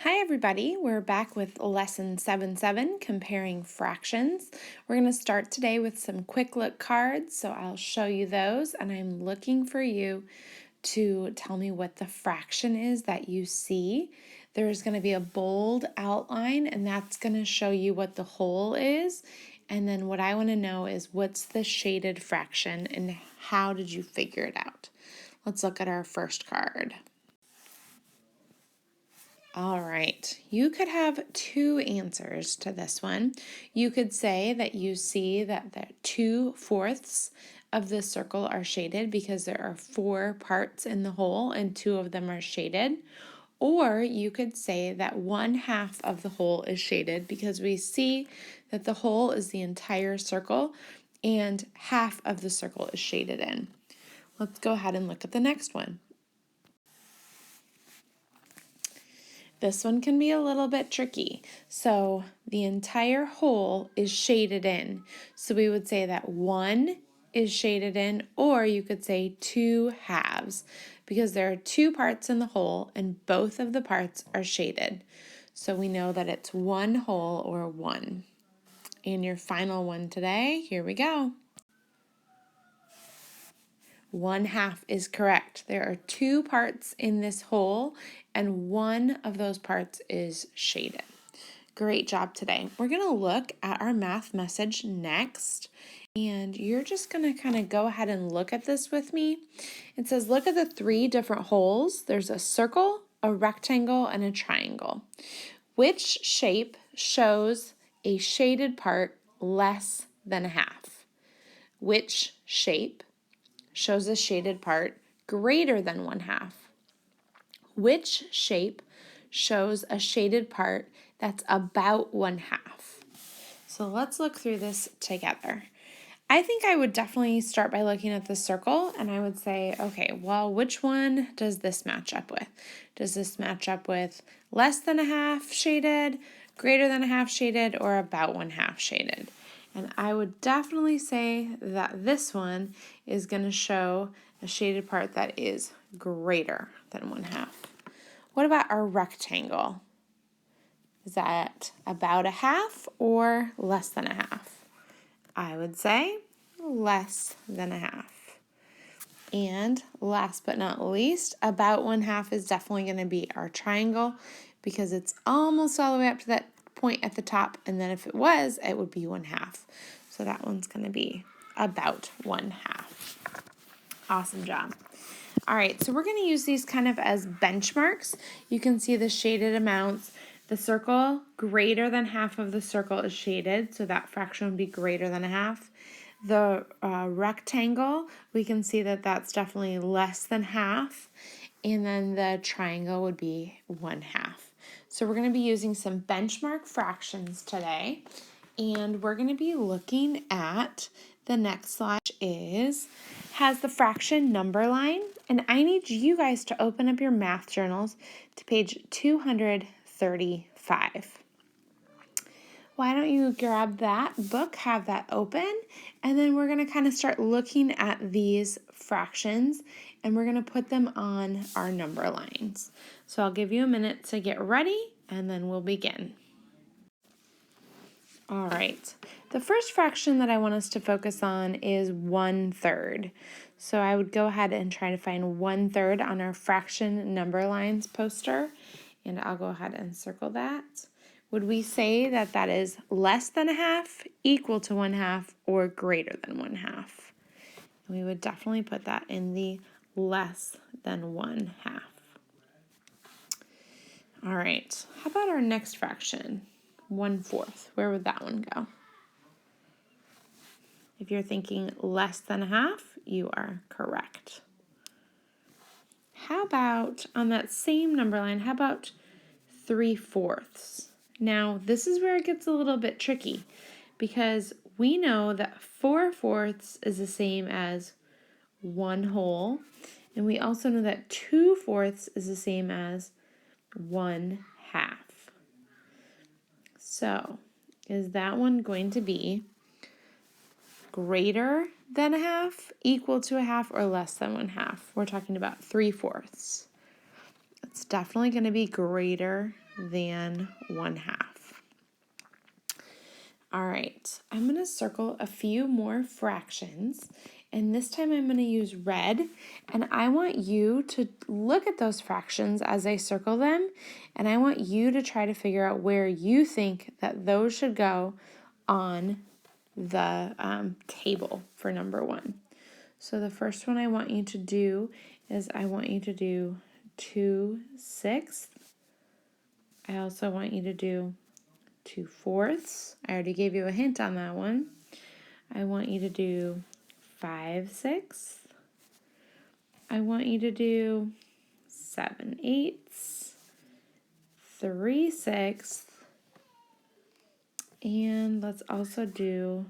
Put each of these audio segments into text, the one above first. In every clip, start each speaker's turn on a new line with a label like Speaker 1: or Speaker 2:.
Speaker 1: Hi everybody, we're back with lesson 7-7, comparing fractions. We're going to start today with some quick look cards, so I'll show you those, and I'm looking for you to tell me what the fraction is that you see. There's going to be a bold outline, and that's going to show you what the whole is, and then what I want to know is what's the shaded fraction and how did you figure it out? Let's look at our first card. All right, you could have two answers to this one. You could say that you see that the 2/4 of the circle are shaded because there are 4 parts in the whole and 2 of them are shaded. Or you could say that 1/2 of the whole is shaded because we see that the whole is the entire circle and half of the circle is shaded in. Let's go ahead and look at the next one. This one can be a little bit tricky. So the entire whole is shaded in. So we would say that 1 is shaded in, or you could say 2/2 because there are 2 parts in the whole and both of the parts are shaded. So we know that it's 1 whole or 1. And your final one today, here we go. 1/2 is correct. There are 2 parts in this whole, and one of those parts is shaded. Great job today. We're going to look at our math message next, and you're just going to kind of go ahead and look at this with me. It says, look at the 3 different holes. There's a circle, a rectangle, and a triangle. Which shape shows a shaded part less than a half? Which shape shows a shaded part greater than 1/2? Which shape shows a shaded part that's about 1/2? So let's look through this together. I think I would definitely start by looking at the circle, and I would say, okay, well, which one does this match up with? Does this match up with less than a half shaded, greater than a half shaded, or about 1/2 shaded? And I would definitely say that this one is going to show a shaded part that is greater than 1/2. What about our rectangle? Is that about a half or less than a half? I would say less than a half. And last but not least, about 1/2 is definitely going to be our triangle because it's almost all the way up to that point at the top, and then if it was, it would be 1/2. So that one's going to be about 1/2. Awesome job. All right, so we're going to use these kind of as benchmarks. You can see the shaded amounts. The circle, greater than half of the circle is shaded, so that fraction would be greater than a half. The rectangle, we can see that that's definitely less than half, and then the triangle would be 1/2. So we're going to be using some benchmark fractions today, and we're going to be looking at the next slide has the fraction number line, and I need you guys to open up your math journals to page 235. Why don't you grab that book, have that open, and then we're going to kind of start looking at these fractions, and we're going to put them on our number lines. So I'll give you a minute to get ready, and then we'll begin. All right, the first fraction that I want us to focus on is 1/3. So I would go ahead and try to find 1/3 on our fraction number lines poster, and I'll go ahead and circle that. Would we say that that is less than a half, equal to 1/2, or greater than 1/2? We would definitely put that in the less than 1/2. All right, how about our next fraction? 1/4. Where would that one go? If you're thinking less than a half, you are correct. How about on that same number line, how about 3/4? Now, this is where it gets a little bit tricky because we know that 4/4 is the same as 1 whole, and we also know that 2/4 is the same as 1/2. So, is that one going to be greater than a half, equal to a half, or less than 1/2? We're talking about 3/4. It's definitely going to be greater than 1/2. All right, I'm going to circle a few more fractions, and this time I'm going to use red, and I want you to look at those fractions as I circle them, and I want you to try to figure out where you think that those should go on the table for number 1. So the first one I want you to do is I want you to do 2/6. I also want you to do 2/4. I already gave you a hint on that one. I want you to do 5/6. I want you to do 7/8, 3/6, and let's also do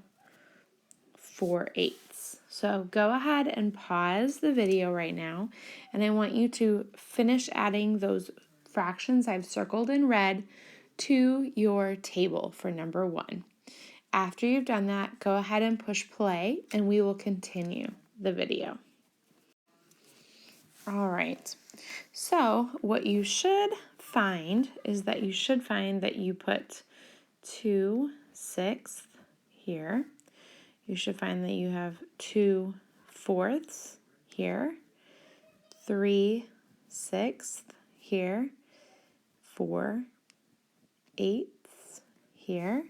Speaker 1: 4/8. So go ahead and pause the video right now, and I want you to finish adding those fractions I've circled in red to your table for number 1. After you've done that, go ahead and push play, and we will continue the video. All right, so what you should find is that you put 2/6 here. You should find that you have 2/4 here, 3/6 here, 4/8 here,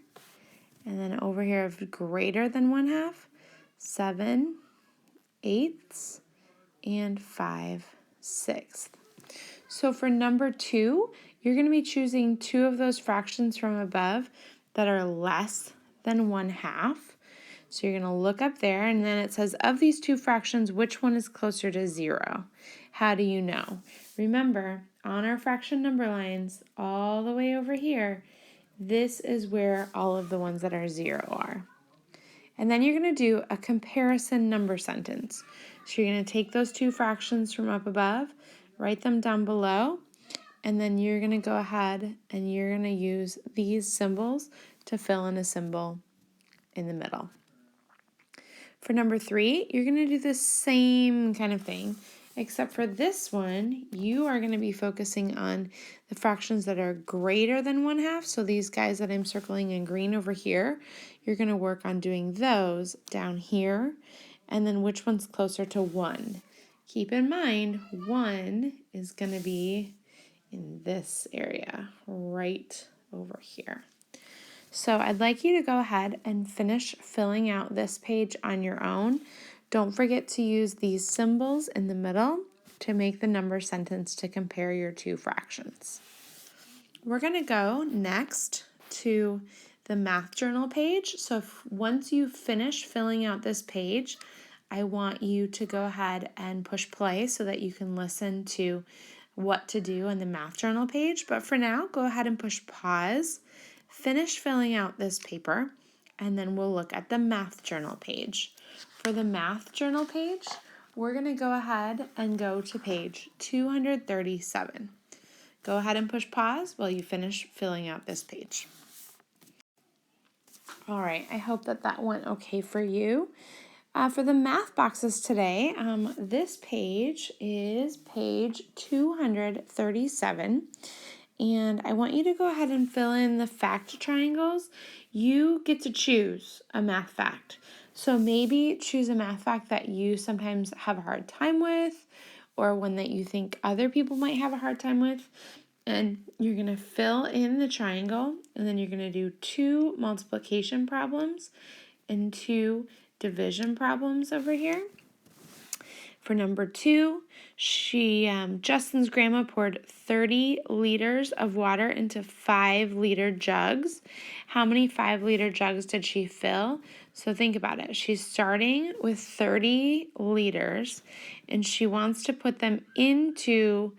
Speaker 1: and then over here of greater than 1/2, 7/8, and 5/6. So for number 2, you're going to be choosing 2 of those fractions from above that are less than 1/2. So you're going to look up there, and then it says, of these 2 fractions, which one is closer to 0? How do you know? Remember, on our fraction number lines, all the way over here, this is where all of the ones that are 0 are. And then you're going to do a comparison number sentence. So you're going to take those 2 fractions from up above, write them down below, and then you're going to go ahead and you're going to use these symbols to fill in a symbol in the middle. For number 3, you're going to do the same kind of thing, except for this one, you are going to be focusing on the fractions that are greater than 1/2. So these guys that I'm circling in green over here, you're going to work on doing those down here, and then which one's closer to 1. Keep in mind, 1 is going to be in this area, right over here. So I'd like you to go ahead and finish filling out this page on your own. Don't forget to use these symbols in the middle to make the number sentence to compare your 2 fractions. We're going to go next to the math journal page. So once you finish filling out this page, I want you to go ahead and push play so that you can listen to what to do on the math journal page. But for now, go ahead and push pause. Finish filling out this paper, and then we'll look at the math journal page. For the math journal page, we're going to go ahead and go to page 237. Go ahead and push pause while you finish filling out this page. All right, I hope that went okay for you. For the math boxes today, this page is page 237. And I want you to go ahead and fill in the fact triangles. You get to choose a math fact. So maybe choose a math fact that you sometimes have a hard time with, or one that you think other people might have a hard time with. And you're going to fill in the triangle, and then you're going to do 2 multiplication problems and 2 division problems over here. For number 2, Justin's grandma poured 30 liters of water into 5-liter jugs. How many 5-liter jugs did she fill? So think about it. She's starting with 30 liters, and she wants to put them into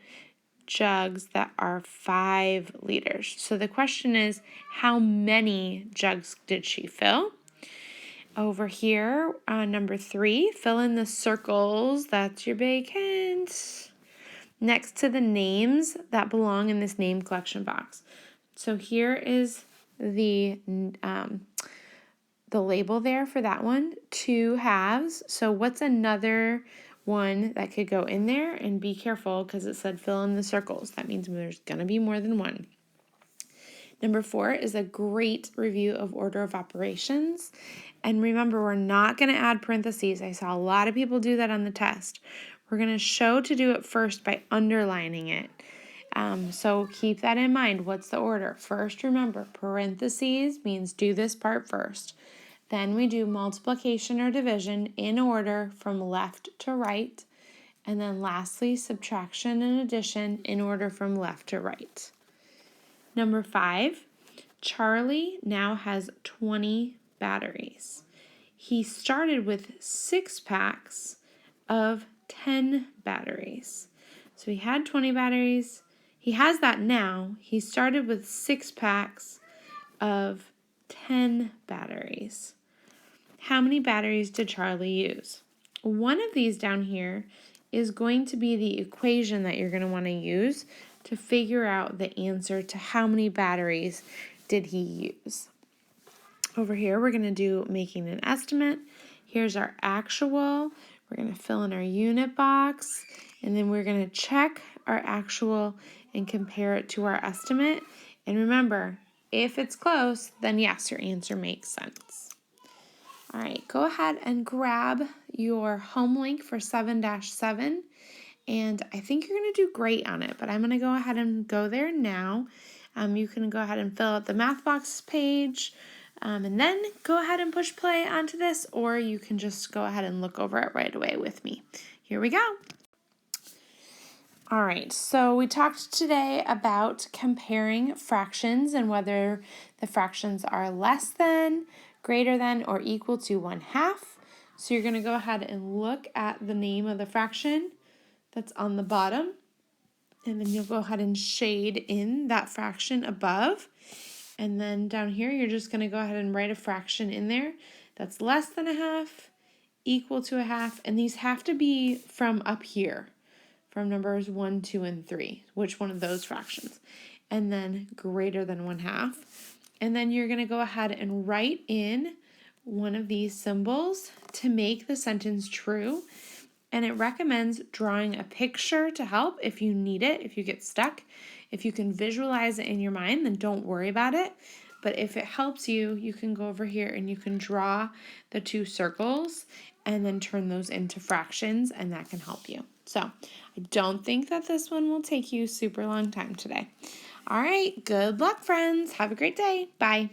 Speaker 1: jugs that are 5 liters. So the question is, how many jugs did she fill? Over here, number 3, fill in the circles. That's your big hint. Next to the names that belong in this name collection box. So here is the label there for that one, 2 halves. So what's another one that could go in there? And be careful because it said fill in the circles. That means there's going to be more than one. Number 4 is a great review of order of operations. And remember, we're not going to add parentheses. I saw a lot of people do that on the test. We're going to show to do it first by underlining it. So keep that in mind. What's the order? First, remember, parentheses means do this part first. Then we do multiplication or division in order from left to right. And then lastly, subtraction and addition in order from left to right. Number 5, Charlie now has 20 batteries. He started with 6 packs of 10 batteries. So he had 20 batteries. He has that now. He started with 6 packs of 10 batteries. How many batteries did Charlie use? One of these down here is going to be the equation that you're going to want to use to figure out the answer to how many batteries did he use. Over here, we're going to do making an estimate. Here's our actual. We're going to fill in our unit box, and then we're going to check our actual and compare it to our estimate. And remember, if it's close, then yes, your answer makes sense. All right, go ahead and grab your home link for 7-7, and I think you're going to do great on it, but I'm going to go ahead and go there now. You can go ahead and fill out the math box page, and then go ahead and push play onto this, or you can just go ahead and look over it right away with me. Here we go. All right, so we talked today about comparing fractions and whether the fractions are less than, greater than, or equal to 1/2. So you're going to go ahead and look at the name of the fraction that's on the bottom, and then you'll go ahead and shade in that fraction above. And then down here, you're just going to go ahead and write a fraction in there that's less than 1/2, equal to 1/2, and these have to be from up here, from numbers 1, 2, and 3, which one of those fractions, and then greater than 1/2. And then you're going to go ahead and write in one of these symbols to make the sentence true. And it recommends drawing a picture to help if you need it, if you get stuck. If you can visualize it in your mind, then don't worry about it. But if it helps you, you can go over here and you can draw the 2 circles and then turn those into fractions, and that can help you. So I don't think that this one will take you a super long time today. All right, good luck, friends. Have a great day. Bye.